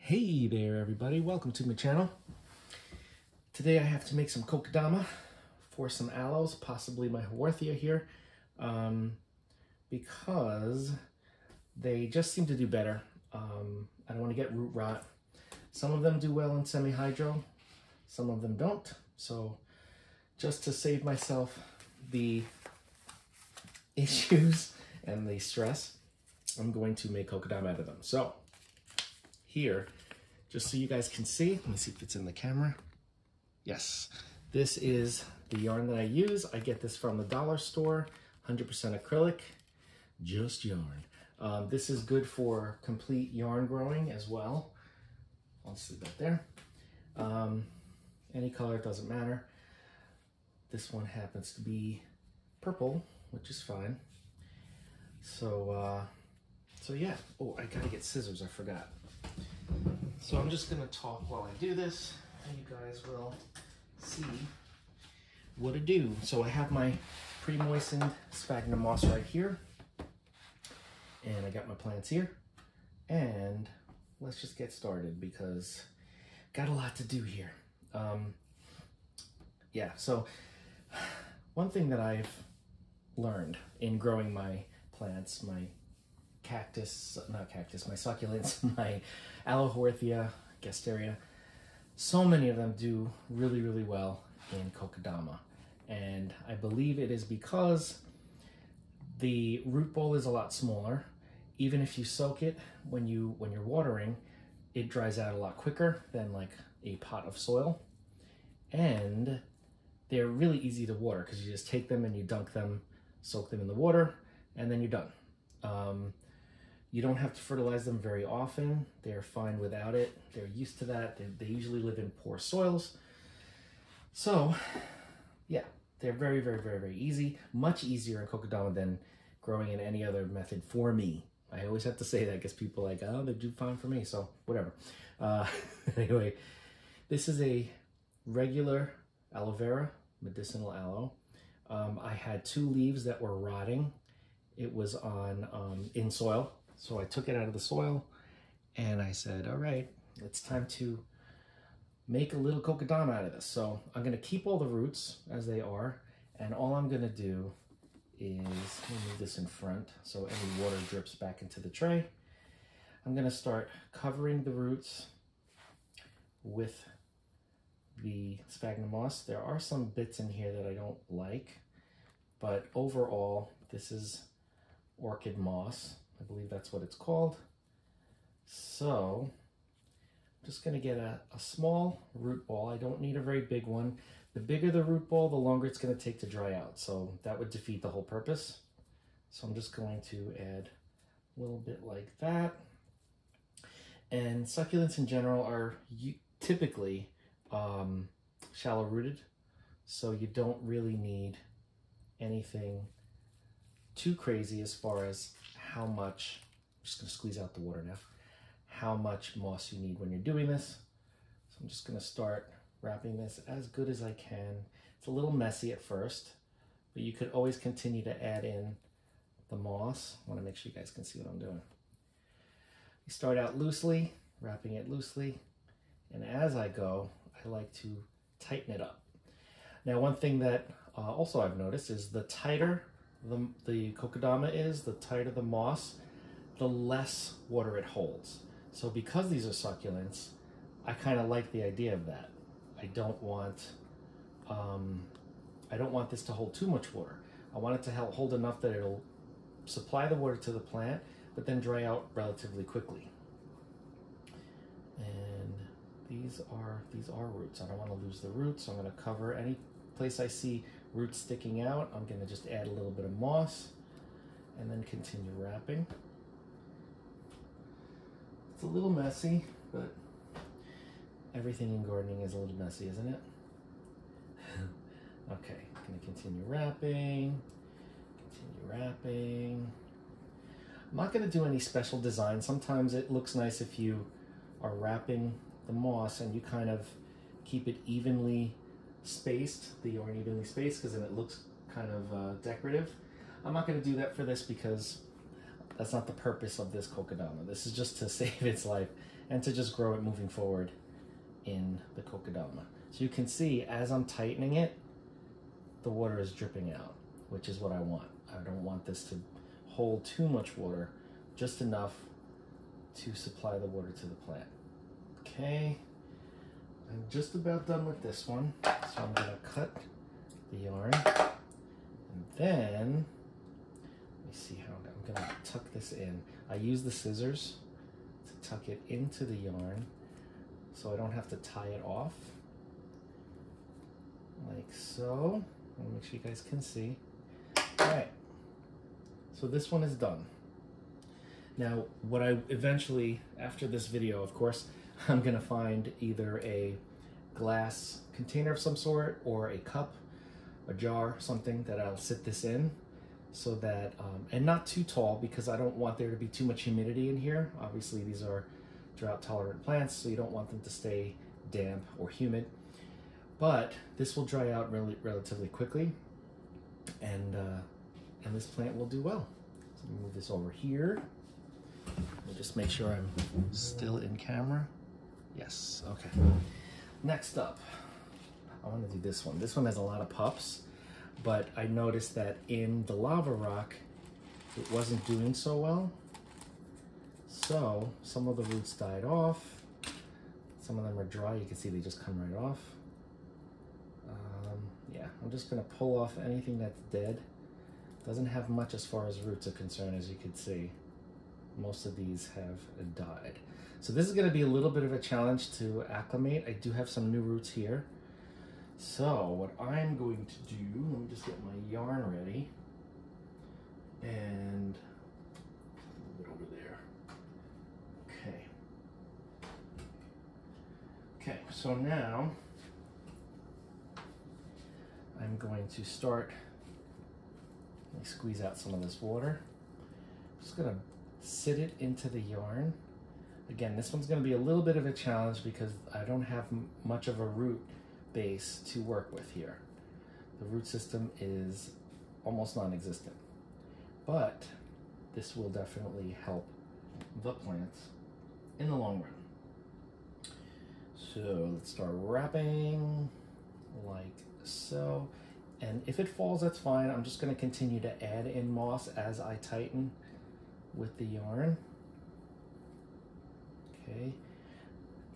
Hey there everybody, welcome to my channel. Today I have to make some kokedama for some aloes, possibly my Haworthia here, because they just seem to do better. I don't want to get root rot. Some of them do well in semi-hydro, some of them don't. So just to save myself the issues and the stress, I'm going to make kokedama out of them. So here, just so you guys can see, let me see if it's in the camera. Yes, this is the yarn that I use. I get this from the dollar store, 100% acrylic, just yarn. This is good for complete yarn growing as well. I'll see that there. Any color, doesn't matter. This one happens to be purple, which is fine. So yeah. Oh, I gotta get scissors, I forgot. So I'm just gonna talk while I do this, and you guys will see what to do. So I have my pre-moistened sphagnum moss right here, and I got my plants here, and let's just get started because got a lot to do here. Yeah, so one thing that I've learned in growing my plants, my my succulents, my Aloe Haworthia, Gasteria, so many of them do really, really well in kokedama. And I believe it is because the root ball is a lot smaller. Even if you soak it when you're watering, it dries out a lot quicker than like a pot of soil. And they're really easy to water because you just take them and you dunk them, soak them in the water, and then you're done. You don't have to fertilize them very often. They're fine without it. They're used to that. They usually live in poor soils. So yeah, they're very, very, very, very easy. Much easier in kokedama than growing in any other method for me. I always have to say that because people are like, oh, they do fine for me, so whatever. Anyway, this is a regular aloe vera, medicinal aloe. I had 2 leaves that were rotting. It was on in soil, so I took it out of the soil and I said, all right, it's time to make a little kokedama out of this. So I'm gonna keep all the roots as they are, and all I'm gonna do is, let me move this in front so any water drips back into the tray. I'm gonna start covering the roots with the sphagnum moss. There are some bits in here that I don't like, but overall, this is orchid moss. I believe that's what it's called. So I'm just gonna get a small root ball. I don't need a very big one. The bigger the root ball, the longer it's gonna take to dry out. So that would defeat the whole purpose. So I'm just going to add a little bit like that. And succulents in general are typically shallow rooted, so you don't really need anything too crazy as far as how much, I'm just gonna squeeze out the water now, how much moss you need when you're doing this. So I'm just gonna start wrapping this as good as I can. It's a little messy at first, but you could always continue to add in the moss. I wanna make sure you guys can see what I'm doing. You start out loosely, wrapping it loosely, and as I go, I like to tighten it up. Now, one thing that also I've noticed is the tighter the kokedama is, the tighter the moss, the less water it holds. So because these are succulents, I kind of like the idea of that. I don't want this to hold too much water. I want it to hold enough that it'll supply the water to the plant, but then dry out relatively quickly. And these are roots. I don't want to lose the roots, so I'm going to cover any place I see roots sticking out. I'm going to just add a little bit of moss and then continue wrapping. It's a little messy, but everything in gardening is a little messy, isn't it? Okay, I'm going to continue wrapping, I'm not going to do any special design. Sometimes it looks nice if you are wrapping the moss and you kind of keep it evenly spaced, the yarn evenly spaced, because then it looks kind of decorative. I'm not going to do that for this because that's not the purpose of this kokedama. This is just to save its life and to just grow it moving forward in the kokedama. So you can see as I'm tightening it, the water is dripping out, which is what I want. I don't want this to hold too much water, just enough to supply the water to the plant. Okay, I'm just about done with this one. So I'm gonna cut the yarn, and then, let me see how I'm gonna tuck this in. I use the scissors to tuck it into the yarn so I don't have to tie it off, like so. I'll make sure you guys can see. All right, so this one is done. Now, what I eventually, after this video, of course, I'm gonna find either a glass container of some sort or a cup, a jar, something that I'll sit this in so that, and not too tall because I don't want there to be too much humidity in here. Obviously, these are drought tolerant plants, so you don't want them to stay damp or humid. But this will dry out relatively quickly, and this plant will do well. So let me move this over here. Let me just make sure I'm still in camera. Yes, okay. Next up, I want to do this one. This one has a lot of pups, but I noticed that in the lava rock, it wasn't doing so well. So some of the roots died off. Some of them are dry. You can see they just come right off. Yeah, I'm just gonna pull off anything that's dead. Doesn't have much as far as roots are concerned, as you can see. Most of these have died. So this is gonna be a little bit of a challenge to acclimate. I do have some new roots here. So what I'm going to do, let me just get my yarn ready. And move it over there. Okay. Okay, so now I'm going to start, let me squeeze out some of this water. I'm just gonna sit it into the yarn. Again, this one's gonna be a little bit of a challenge because I don't have much of a root base to work with here. The root system is almost non-existent, but this will definitely help the plants in the long run. So let's start wrapping like so, and if it falls, that's fine. I'm just going to continue to add in moss as I tighten with the yarn. Okay.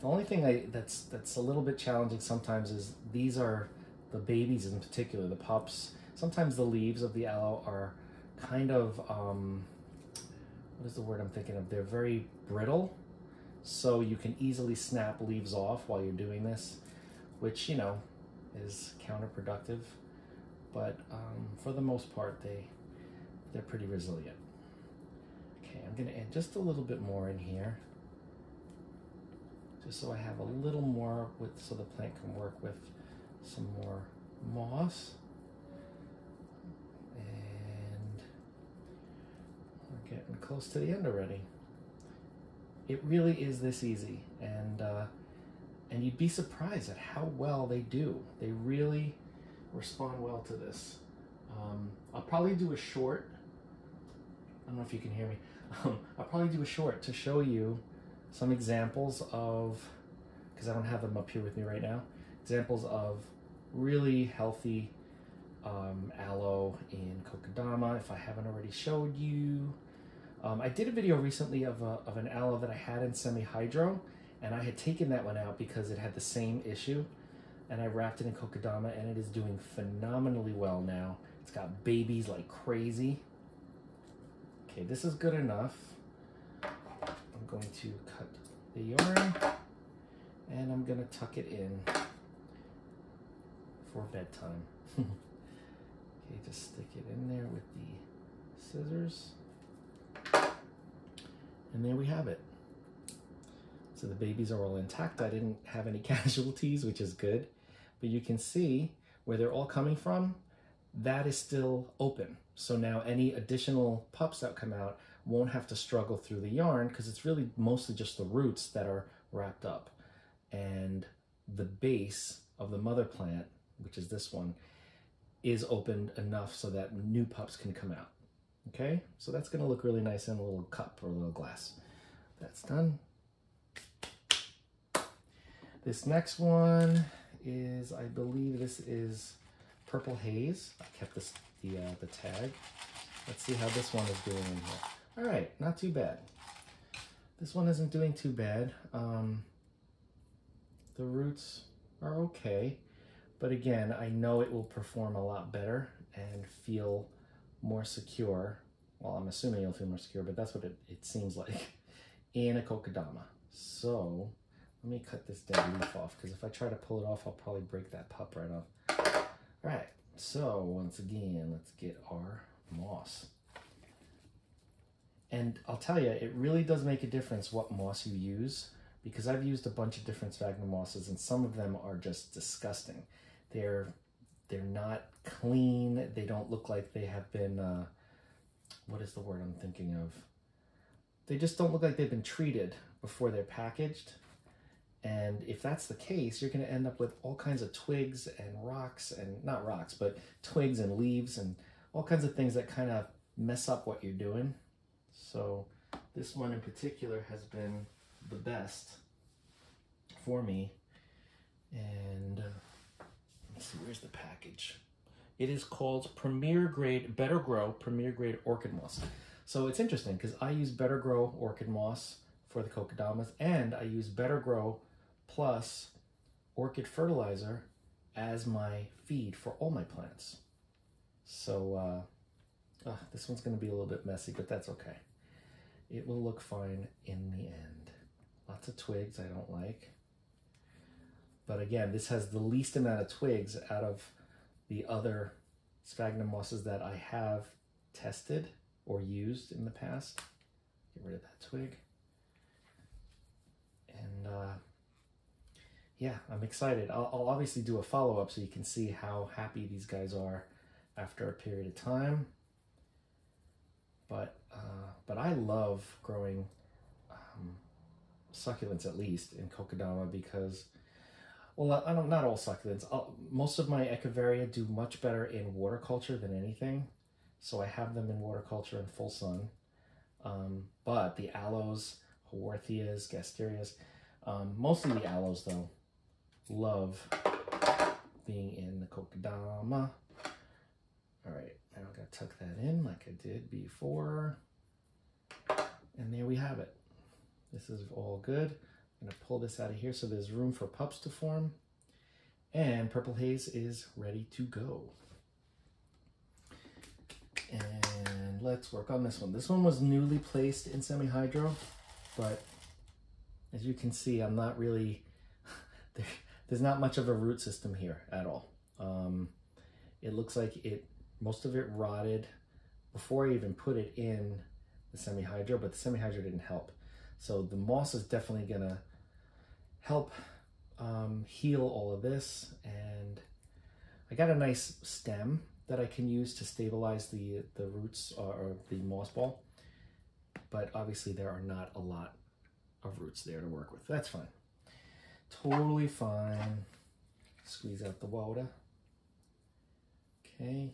The only thing that's a little bit challenging sometimes is these are the babies in particular, the pups. Sometimes the leaves of the aloe are kind of what is the word I'm thinking of? They're very brittle, so you can easily snap leaves off while you're doing this, which, you know, is counterproductive, but for the most part they're pretty resilient. Okay, I'm gonna add just a little bit more in here, just so I have a little more so the plant can work with some more moss. And we're getting close to the end already. It really is this easy, and you'd be surprised at how well they do. They really respond well to this. I'll probably do a short. I don't know if you can hear me. I'll probably do a short to show you some examples of, because I don't have them up here with me right now, examples of really healthy aloe in kokedama, if I haven't already showed you. I did a video recently of an aloe that I had in semi-hydro, and I had taken that one out because it had the same issue, and I wrapped it in kokedama, and it is doing phenomenally well now. It's got babies like crazy. Okay, this is good enough. I'm going to cut the yarn, and I'm gonna tuck it in for bedtime. Okay, just stick it in there with the scissors. And there we have it. So the babies are all intact. I didn't have any casualties, which is good. But you can see where they're all coming from, that is still open. So now any additional pups that come out won't have to struggle through the yarn, because it's really mostly just the roots that are wrapped up. And the base of the mother plant, which is this one, is opened enough so that new pups can come out. Okay, so that's gonna look really nice in a little cup or a little glass. That's done. This next one is, I believe this is Purple Haze. I kept this the tag. Let's see how this one is doing in here. All right, not too bad. This one isn't doing too bad. The roots are okay, but again, I know it will perform a lot better and feel more secure. Well, I'm assuming it'll feel more secure, but that's what it seems like in a kokedama. So let me cut this dead leaf off, because if I try to pull it off, I'll probably break that pup right off. All right, so once again, let's get our moss. And I'll tell you, it really does make a difference what moss you use, because I've used a bunch of different sphagnum mosses, and some of them are just disgusting. They're not clean. They don't look like they have been, what is the word I'm thinking of? They just don't look like they've been treated before they're packaged. And if that's the case, you're going to end up with all kinds of twigs and rocks, and not rocks, but twigs and leaves and all kinds of things that kind of mess up what you're doing. So this one in particular has been the best for me. And let's see, where's the package? It is called Premier Grade, Better Grow Premier Grade Orchid Moss. So it's interesting because I use Better Grow Orchid Moss for the kokedamas, and I use Better Grow Plus Orchid Fertilizer as my feed for all my plants. So this one's going to be a little bit messy, but that's okay. It will look fine in the end. Lots of twigs I don't like. But again, this has the least amount of twigs out of the other sphagnum mosses that I have tested or used in the past. Get rid of that twig. And yeah, I'm excited. I'll obviously do a follow-up so you can see how happy these guys are after a period of time. But I love growing succulents, at least in kokedama, because, well, not all succulents. Most of my Echeveria do much better in water culture than anything, so I have them in water culture in full sun. But the aloes, haworthias, gasterias, mostly the aloes though, love being in the kokedama. All right, now I'm gonna tuck that in like I did before. And there we have it. This is all good. I'm gonna pull this out of here so there's room for pups to form. And Purple Haze is ready to go. And let's work on this one. This one was newly placed in semi-hydro, but as you can see, I'm not really, there's not much of a root system here at all. It looks like most of it rotted before I even put it in the semi-hydro, but the semi-hydro didn't help. So the moss is definitely gonna help heal all of this. And I got a nice stem that I can use to stabilize the roots or the moss ball. But obviously there are not a lot of roots there to work with. That's fine. Totally fine. Squeeze out the water. Okay.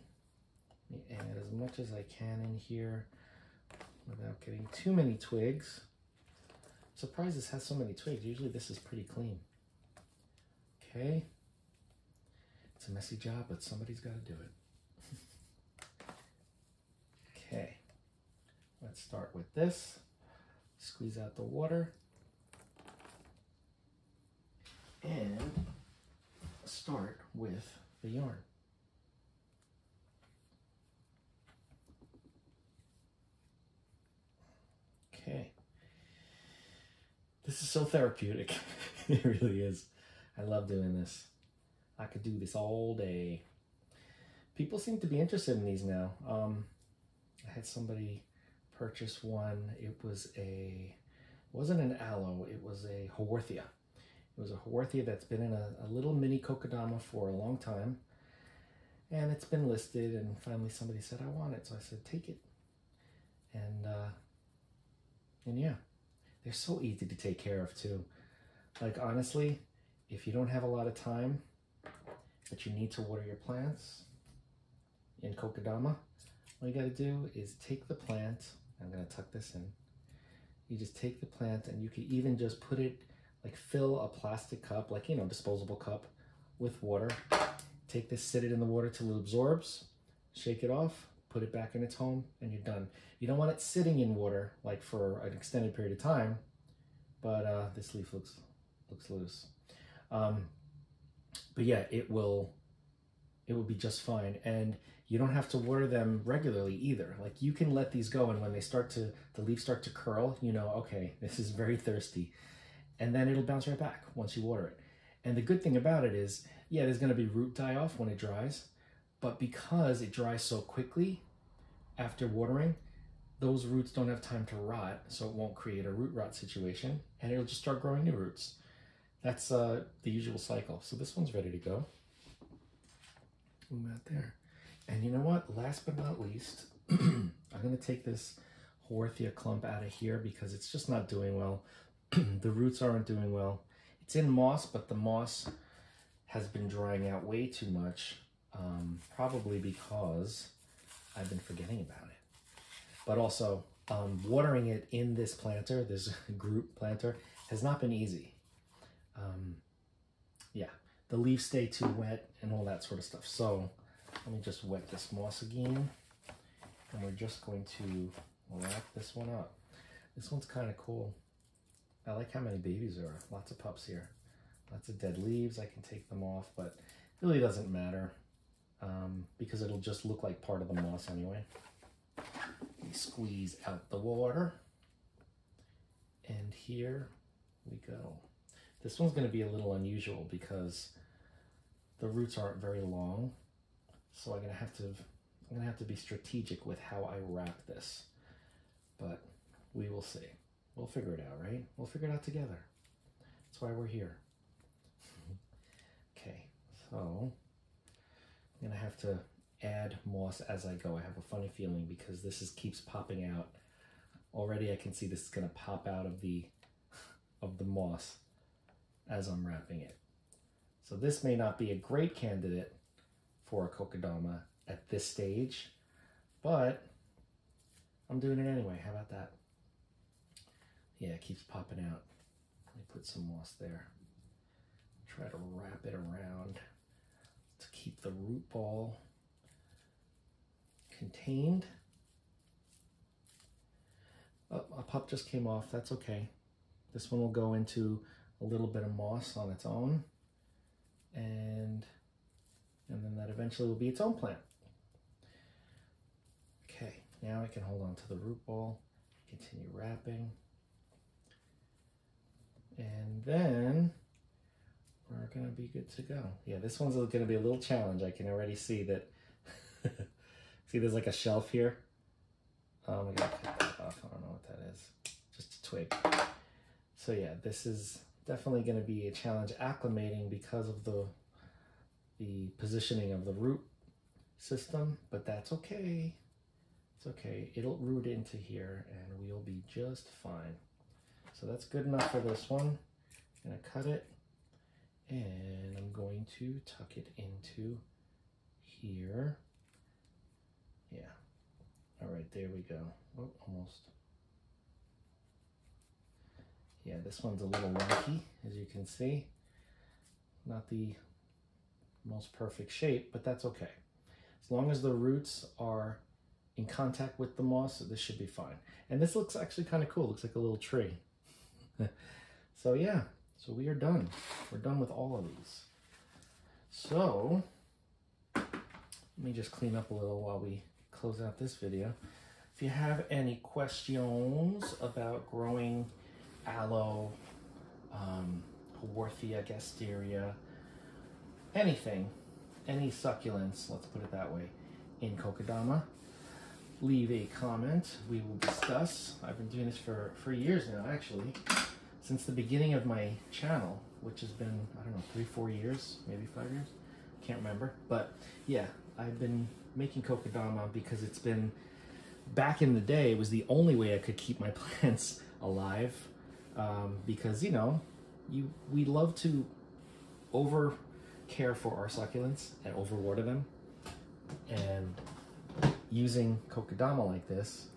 Let me add as much as I can in here without getting too many twigs. I'm surprised this has so many twigs. Usually this is pretty clean. Okay. It's a messy job, but somebody's got to do it. Okay. Let's start with this. Squeeze out the water. And start with the yarn. Okay. This is so therapeutic. It really is. I love doing this. I could do this all day. People seem to be interested in these now. I had somebody purchase one. It wasn't an aloe, it was a haworthia. It was a haworthia that's been in a little mini kokedama for a long time. And it's been listed, and finally somebody said, I want it. So I said, take it. And yeah, they're so easy to take care of too. Like honestly, if you don't have a lot of time, but you need to water your plants in kokedama, all you gotta do is take the plant. I'm gonna tuck this in. You just take the plant, and you can even just put it like fill a plastic cup, like, you know, disposable cup with water. Take this, sit it in the water till it absorbs, shake it off, put it back in its home, and you're done. You don't want it sitting in water like for an extended period of time, but this leaf looks loose. But yeah, it will be just fine. And you don't have to water them regularly either. Like, you can let these go, and when they the leaves start to curl, you know, okay, this is very thirsty. And then it'll bounce right back once you water it. And the good thing about it is, yeah, there's gonna be root die-off when it dries, but because it dries so quickly after watering, those roots don't have time to rot, so it won't create a root rot situation, and it'll just start growing new roots. That's the usual cycle. So this one's ready to go. Move out there. And you know what? Last but not least, I'm going to take this Haworthia clump out of here because it's just not doing well. The roots aren't doing well. It's in moss, but the moss has been drying out way too much, probably because I've been forgetting about it. But also, watering it in this planter, this group planter, has not been easy. Yeah, the leaves stay too wet and all that sort of stuff. So let me just wet this moss again, and we're just going to wrap this one up. This one's kind of cool. I like how many babies there are. Lots of pups here. Lots of dead leaves. I can take them off, but it really doesn't matter because it'll just look like part of the moss anyway. We squeeze out the water, and here we go. This one's going to be a little unusual because the roots aren't very long, so I'm going to have to be strategic with how I wrap this, but we will see. We'll figure it out, right? We'll figure it out together. That's why we're here. Okay, so I'm going to have to add moss as I go. I have a funny feeling because this keeps popping out. Already I can see this is going to pop out of the moss as I'm wrapping it. So this may not be a great candidate for a kokedama at this stage, but I'm doing it anyway. How about that? Yeah, it keeps popping out. Let me put some moss there. Try to wrap it around to keep the root ball contained. Oh, a pup just came off. That's okay. This one will go into a little bit of moss on its own, and then that eventually will be its own plant. Okay, now I can hold on to the root ball, continue wrapping, and then we're gonna be good to go. Yeah, this one's gonna be a little challenge. I can already see that. See, there's like a shelf here. I gotta cut that off. I don't know what that is. Just a twig. So yeah, this is definitely going to be a challenge acclimating because of the positioning of the root system, but that's okay. It's okay. It'll root into here and we'll be just fine. So that's good enough for this one. I'm going to cut it and I'm going to tuck it into here. Yeah. All right, there we go. Oh, almost. Yeah, this one's a little wonky, as you can see. Not the most perfect shape, but that's okay. As long as the roots are in contact with the moss, this should be fine. And this looks actually kind of cool. Looks like a little tree. So yeah, so we are done. We're done with all of these. So let me just clean up a little while we close out this video. If you have any questions about growing aloe, Haworthia, gasteria, anything, any succulents, let's put it that way, in kokedama, leave a comment. We will discuss. I've been doing this for years now, actually, since the beginning of my channel, which has been, I don't know, 3-4 years, maybe 5 years, can't remember. But yeah, I've been making kokedama because it's been, back in the day, it was the only way I could keep my plants alive. Because, you know, we love to over care for our succulents and overwater them, and using kokedama like this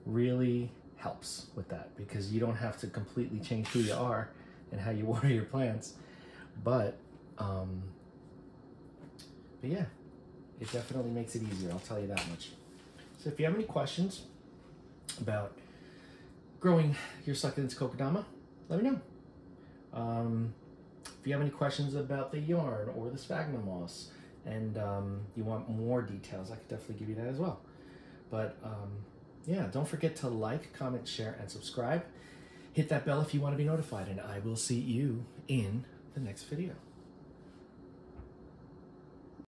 really helps with that because you don't have to completely change who you are and how you water your plants. But yeah, it definitely makes it easier, I'll tell you that much. So if you have any questions about growing your succulents kokedama, let me know. If you have any questions about the yarn or the sphagnum moss, and you want more details, I could definitely give you that as well. But yeah, don't forget to like, comment, share, and subscribe. Hit that bell if you want to be notified, and I will see you in the next video.